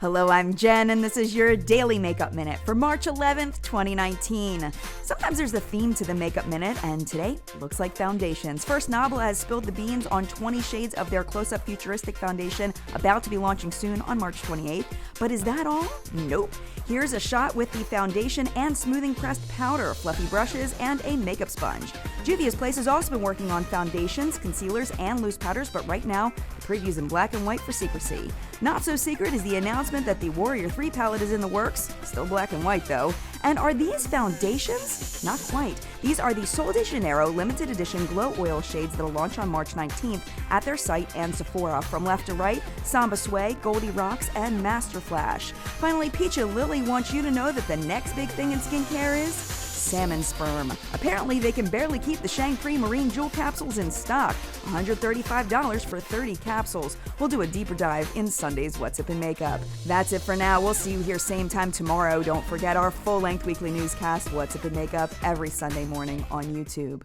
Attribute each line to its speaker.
Speaker 1: Hello, I'm Jen, and this is your Daily Makeup Minute for March 11th, 2019. Sometimes there's a theme to the Makeup Minute, and today looks like foundations. First, Nabla has spilled the beans on 20 shades of their Close Up Futuristic Foundation, about to be launching soon on March 28th. But is that all? Nope. Here's a shot with the foundation and smoothing pressed powder, fluffy brushes, and a makeup sponge. Juvia's place has also been working on foundations, concealers, and loose powders, but right now, the preview's in black and white for secrecy. Not so secret is the announcement that the Warrior 3 palette is in the works, still black and white though. And are these foundations? Not quite. These are the Sol de Janero limited edition glow oil shades that'll launch on March 19th at their site and Sephora. From left to right, Samba Sway, Goldie Rocks, and Master Flash. Finally, Peach and Lily want you to know that the next big thing in skincare is Salmon Sperm. Apparently, they can barely keep the Shangpree marine jewel capsules in stock. $135 for 30 capsules. We'll do a deeper dive in Sunday's What's Up in Makeup. That's it for now. We'll see you here same time tomorrow. Don't forget our full-length weekly newscast, What's Up in Makeup, every Sunday morning on YouTube.